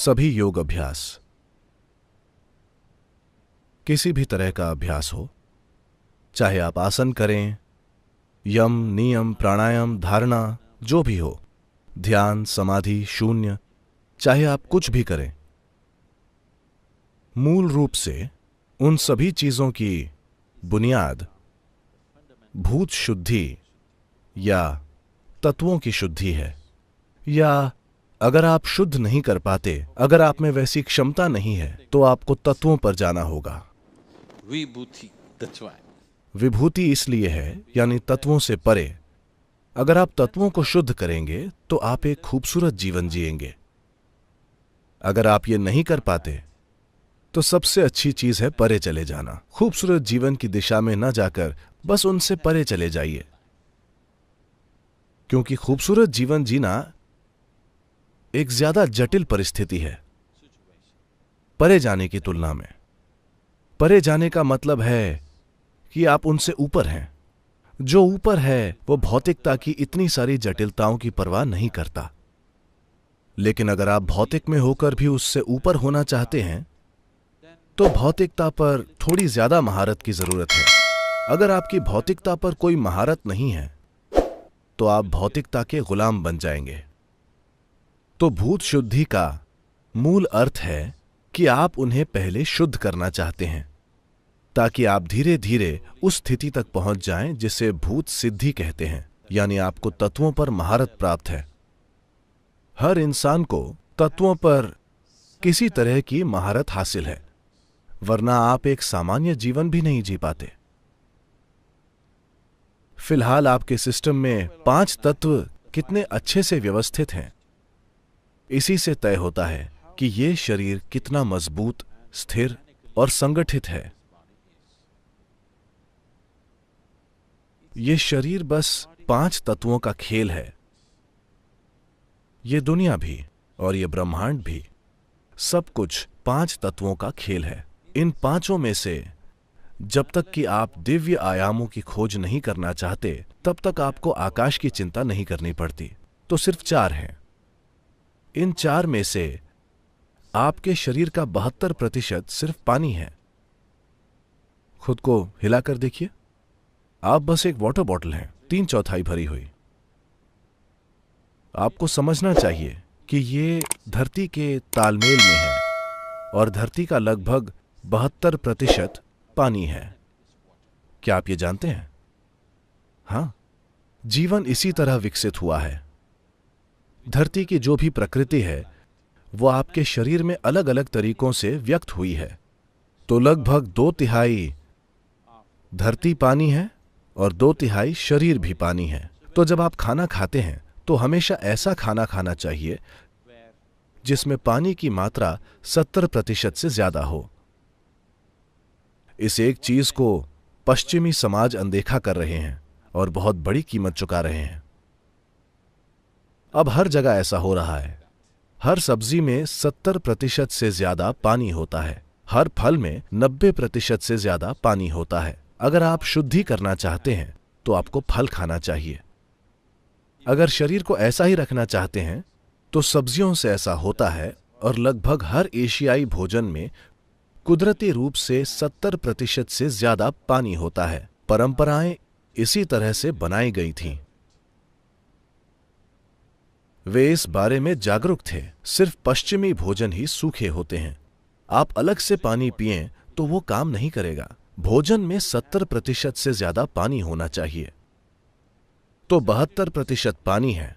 सभी योग अभ्यास, किसी भी तरह का अभ्यास हो, चाहे आप आसन करें, यम, नियम, प्राणायाम, धारणा, जो भी हो, ध्यान, समाधि, शून्य, चाहे आप कुछ भी करें, मूल रूप से उन सभी चीजों की बुनियाद भूत शुद्धि या तत्वों की शुद्धि है। या अगर आप शुद्ध नहीं कर पाते, अगर आप में वैसी क्षमता नहीं है, तो आपको तत्वों पर जाना होगा। विभूति इसलिए है, यानी तत्वों से परे। अगर आप तत्वों को शुद्ध करेंगे तो आप एक खूबसूरत जीवन जिएंगे। अगर आप ये नहीं कर पाते तो सबसे अच्छी चीज है परे चले जाना। खूबसूरत जीवन की दिशा में न जाकर बस उनसे परे चले जाइए, क्योंकि खूबसूरत जीवन जीना एक ज्यादा जटिल परिस्थिति है परे जाने की तुलना में। परे जाने का मतलब है कि आप उनसे ऊपर हैं। जो ऊपर है वो भौतिकता की इतनी सारी जटिलताओं की परवाह नहीं करता। लेकिन अगर आप भौतिक में होकर भी उससे ऊपर होना चाहते हैं तो भौतिकता पर थोड़ी ज्यादा महारत की जरूरत है। अगर आपकी भौतिकता पर कोई महारत नहीं है तो आप भौतिकता के गुलाम बन जाएंगे। तो भूत शुद्धि का मूल अर्थ है कि आप उन्हें पहले शुद्ध करना चाहते हैं, ताकि आप धीरे धीरे उस स्थिति तक पहुंच जाएं जिसे भूत सिद्धि कहते हैं, यानी आपको तत्वों पर महारत प्राप्त है। हर इंसान को तत्वों पर किसी तरह की महारत हासिल है, वरना आप एक सामान्य जीवन भी नहीं जी पाते। फिलहाल आपके सिस्टम में 5 तत्व कितने अच्छे से व्यवस्थित हैं, इसी से तय होता है कि ये शरीर कितना मजबूत, स्थिर और संगठित है। ये शरीर बस 5 तत्वों का खेल है। ये दुनिया भी और ये ब्रह्मांड भी, सब कुछ 5 तत्वों का खेल है। इन 5 में से जब तक कि आप दिव्य आयामों की खोज नहीं करना चाहते, तब तक आपको आकाश की चिंता नहीं करनी पड़ती। तो सिर्फ 4 हैं। इन 4 में से आपके शरीर का 72% सिर्फ पानी है। खुद को हिलाकर देखिए, आप बस एक वाटर बॉटल हैं, 3/4 भरी हुई। आपको समझना चाहिए कि ये धरती के तालमेल में है और धरती का लगभग 72% पानी है। क्या आप ये जानते हैं? हां, जीवन इसी तरह विकसित हुआ है। धरती की जो भी प्रकृति है वो आपके शरीर में अलग अलग तरीकों से व्यक्त हुई है। तो लगभग 2/3 धरती पानी है और 2/3 शरीर भी पानी है। तो जब आप खाना खाते हैं तो हमेशा ऐसा खाना खाना चाहिए जिसमें पानी की मात्रा 70% से ज्यादा हो। इस एक चीज को पश्चिमी समाज अनदेखा कर रहे हैं और बहुत बड़ी कीमत चुका रहे हैं। अब हर जगह ऐसा हो रहा है। हर सब्जी में 70% से ज्यादा पानी होता है। हर फल में 90% से ज्यादा पानी होता है। अगर आप शुद्धि करना चाहते हैं तो आपको फल खाना चाहिए। अगर शरीर को ऐसा ही रखना चाहते हैं तो सब्जियों से ऐसा होता है, और लगभग हर एशियाई भोजन में कुदरती रूप से 70% से ज्यादा पानी होता है। परंपराएं इसी तरह से बनाई गई थीं। वे इस बारे में जागरूक थे। सिर्फ पश्चिमी भोजन ही सूखे होते हैं। आप अलग से पानी पिएं तो वो काम नहीं करेगा। भोजन में 70% से ज्यादा पानी होना चाहिए। तो 72% पानी है।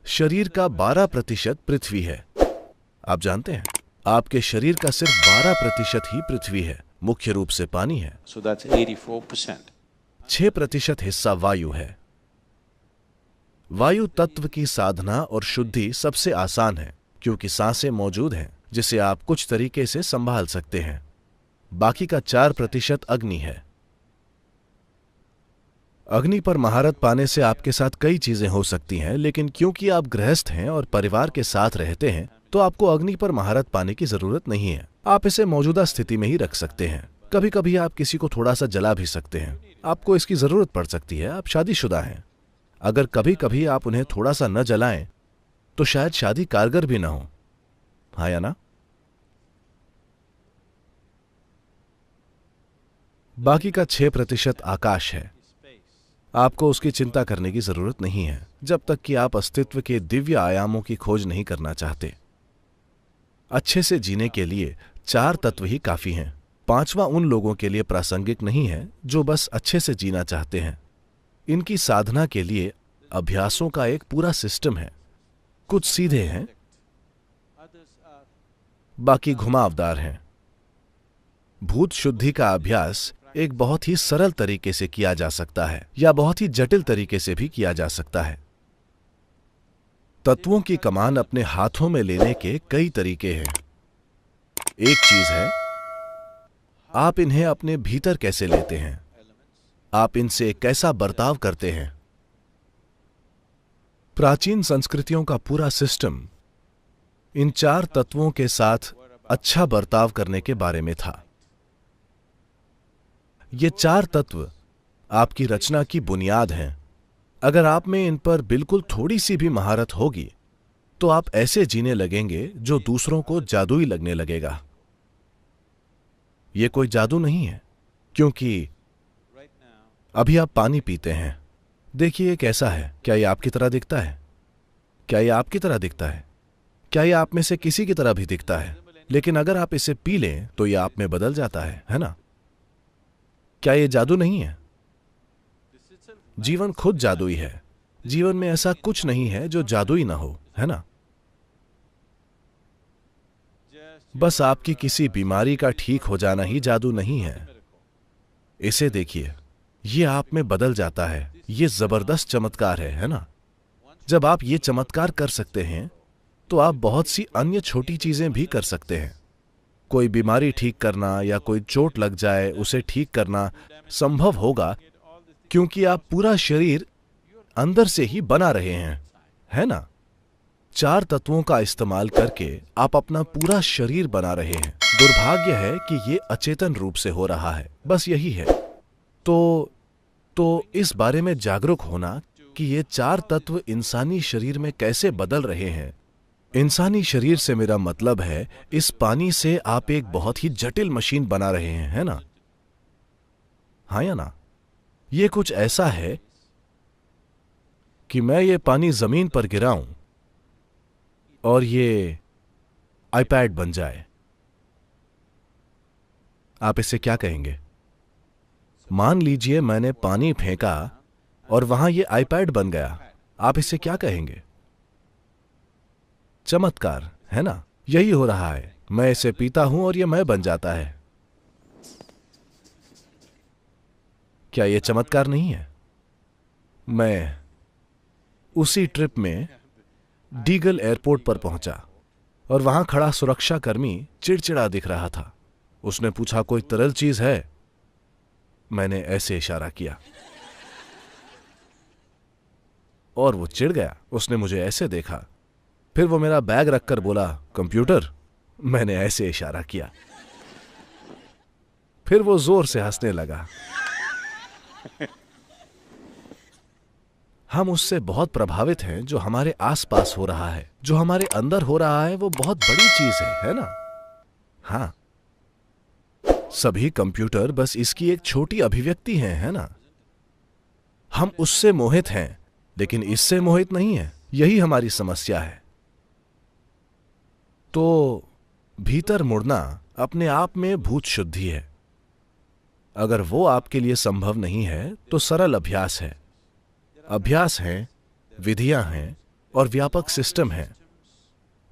शरीर का 12% पृथ्वी है। आप जानते हैं, आपके शरीर का सिर्फ 12% ही पृथ्वी है, मुख्य रूप से पानी है। So that's 84%. 6% हिस्सा वायु है। वायु तत्व की साधना और शुद्धि सबसे आसान है, क्योंकि सांसें मौजूद हैं जिसे आप कुछ तरीके से संभाल सकते हैं। बाकी का 4% अग्नि है। अग्नि पर महारत पाने से आपके साथ कई चीजें हो सकती हैं, लेकिन क्योंकि आप गृहस्थ हैं और परिवार के साथ रहते हैं तो आपको अग्नि पर महारत पाने की जरूरत नहीं है। आप इसे मौजूदा स्थिति में ही रख सकते हैं। कभी कभी आप किसी को थोड़ा सा जला भी सकते हैं। आपको इसकी जरूरत पड़ सकती है। आप शादीशुदा हैं। अगर कभी कभी आप उन्हें थोड़ा सा न जलाएं तो शायद शादी कारगर भी ना हो। हाँ या ना? बाकी का 6% आकाश है। आपको उसकी चिंता करने की जरूरत नहीं है जब तक कि आप अस्तित्व के दिव्य आयामों की खोज नहीं करना चाहते। अच्छे से जीने के लिए 4 तत्व ही काफी हैं। 5वां उन लोगों के लिए प्रासंगिक नहीं है जो बस अच्छे से जीना चाहते हैं। इनकी साधना के लिए अभ्यासों का एक पूरा सिस्टम है। कुछ सीधे हैं, बाकी घुमावदार हैं। भूत शुद्धि का अभ्यास एक बहुत ही सरल तरीके से किया जा सकता है या बहुत ही जटिल तरीके से भी किया जा सकता है। तत्वों की कमान अपने हाथों में लेने के कई तरीके हैं। एक चीज है, आप इन्हें अपने भीतर कैसे लेते हैं, आप इनसे कैसा बर्ताव करते हैं। प्राचीन संस्कृतियों का पूरा सिस्टम इन 4 तत्वों के साथ अच्छा बर्ताव करने के बारे में था। ये 4 तत्व आपकी रचना की बुनियाद हैं। अगर आप में इन पर बिल्कुल थोड़ी सी भी महारत होगी तो आप ऐसे जीने लगेंगे जो दूसरों को जादुई लगने लगेगा। यह कोई जादू नहीं है, क्योंकि अभी आप पानी पीते हैं। देखिए ये कैसा है। क्या यह आपकी तरह दिखता है? क्या यह आपकी तरह दिखता है? क्या यह आप में से किसी की तरह भी दिखता है? लेकिन अगर आप इसे पी लें तो यह आप में बदल जाता है ना? क्या यह जादू नहीं है? जीवन खुद जादुई है। जीवन में ऐसा कुछ नहीं है जो जादुई ना हो, है ना? बस आपकी किसी बीमारी का ठीक हो जाना ही जादू नहीं है। इसे देखिए, यह आप में बदल जाता है। यह जबरदस्त चमत्कार है ना? जब आप ये चमत्कार कर सकते हैं तो आप बहुत सी अन्य छोटी चीजें भी कर सकते हैं। कोई बीमारी ठीक करना या कोई चोट लग जाए उसे ठीक करना संभव होगा क्योंकि आप पूरा शरीर अंदर से ही बना रहे हैं, है ना? 4 तत्वों का इस्तेमाल करके आप अपना पूरा शरीर बना रहे हैं। दुर्भाग्य है कि ये अचेतन रूप से हो रहा है, बस यही है। तो इस बारे में जागरूक होना कि ये 4 तत्व इंसानी शरीर में कैसे बदल रहे हैं। इंसानी शरीर से मेरा मतलब है इस पानी से आप एक बहुत ही जटिल मशीन बना रहे हैं, है ना? हाँ या ना? ये कुछ ऐसा है कि मैं ये पानी जमीन पर गिराऊं और ये आईपैड बन जाए। आप इसे क्या कहेंगे? मान लीजिए मैंने पानी फेंका और वहां ये आईपैड बन गया। आप इसे क्या कहेंगे? चमत्कार, है ना? यही हो रहा है। मैं इसे पीता हूं और यह मैं बन जाता है। क्या यह चमत्कार नहीं है? मैं उसी ट्रिप में डीगल एयरपोर्ट पर पहुंचा और वहां खड़ा सुरक्षाकर्मी चिड़चिड़ा दिख रहा था। उसने पूछा, कोई तरल चीज है? मैंने ऐसे इशारा किया और वो चिढ़ गया। उसने मुझे ऐसे देखा। फिर वो मेरा बैग रखकर बोला, कंप्यूटर? मैंने ऐसे इशारा किया। फिर वो जोर से हंसने लगा। हम उससे बहुत प्रभावित हैं। जो हमारे आसपास हो रहा है, जो हमारे अंदर हो रहा है, वो बहुत बड़ी चीज है ना? हाँ, सभी कंप्यूटर बस इसकी एक छोटी अभिव्यक्ति हैं, है ना? हम उससे मोहित हैं, लेकिन इससे मोहित नहीं है। यही हमारी समस्या है। तो भीतर मुड़ना अपने आप में भूत शुद्धि है। अगर वो आपके लिए संभव नहीं है तो सरल अभ्यास है। अभ्यास हैं, विधियां हैं और व्यापक सिस्टम है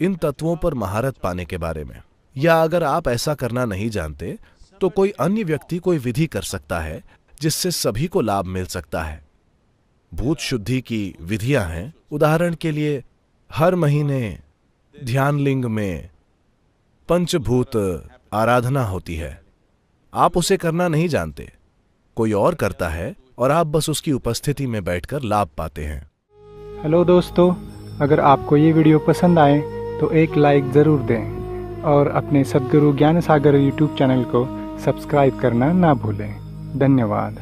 इन तत्वों पर महारत पाने के बारे में। या अगर आप ऐसा करना नहीं जानते तो कोई अन्य व्यक्ति कोई विधि कर सकता है जिससे सभी को लाभ मिल सकता है। भूत शुद्धि की विधियां हैं। उदाहरण के लिए, हर महीने ध्यानलिंग में पंचभूत आराधना होती है। आप उसे करना नहीं जानते, कोई और करता है और आप बस उसकी उपस्थिति में बैठकर लाभ पाते हैं। हेलो दोस्तों, अगर आपको ये वीडियो पसंद आए तो एक लाइक ज़रूर दें और अपने सद्गुरु ज्ञान सागर यूट्यूब चैनल को सब्सक्राइब करना ना भूलें। धन्यवाद।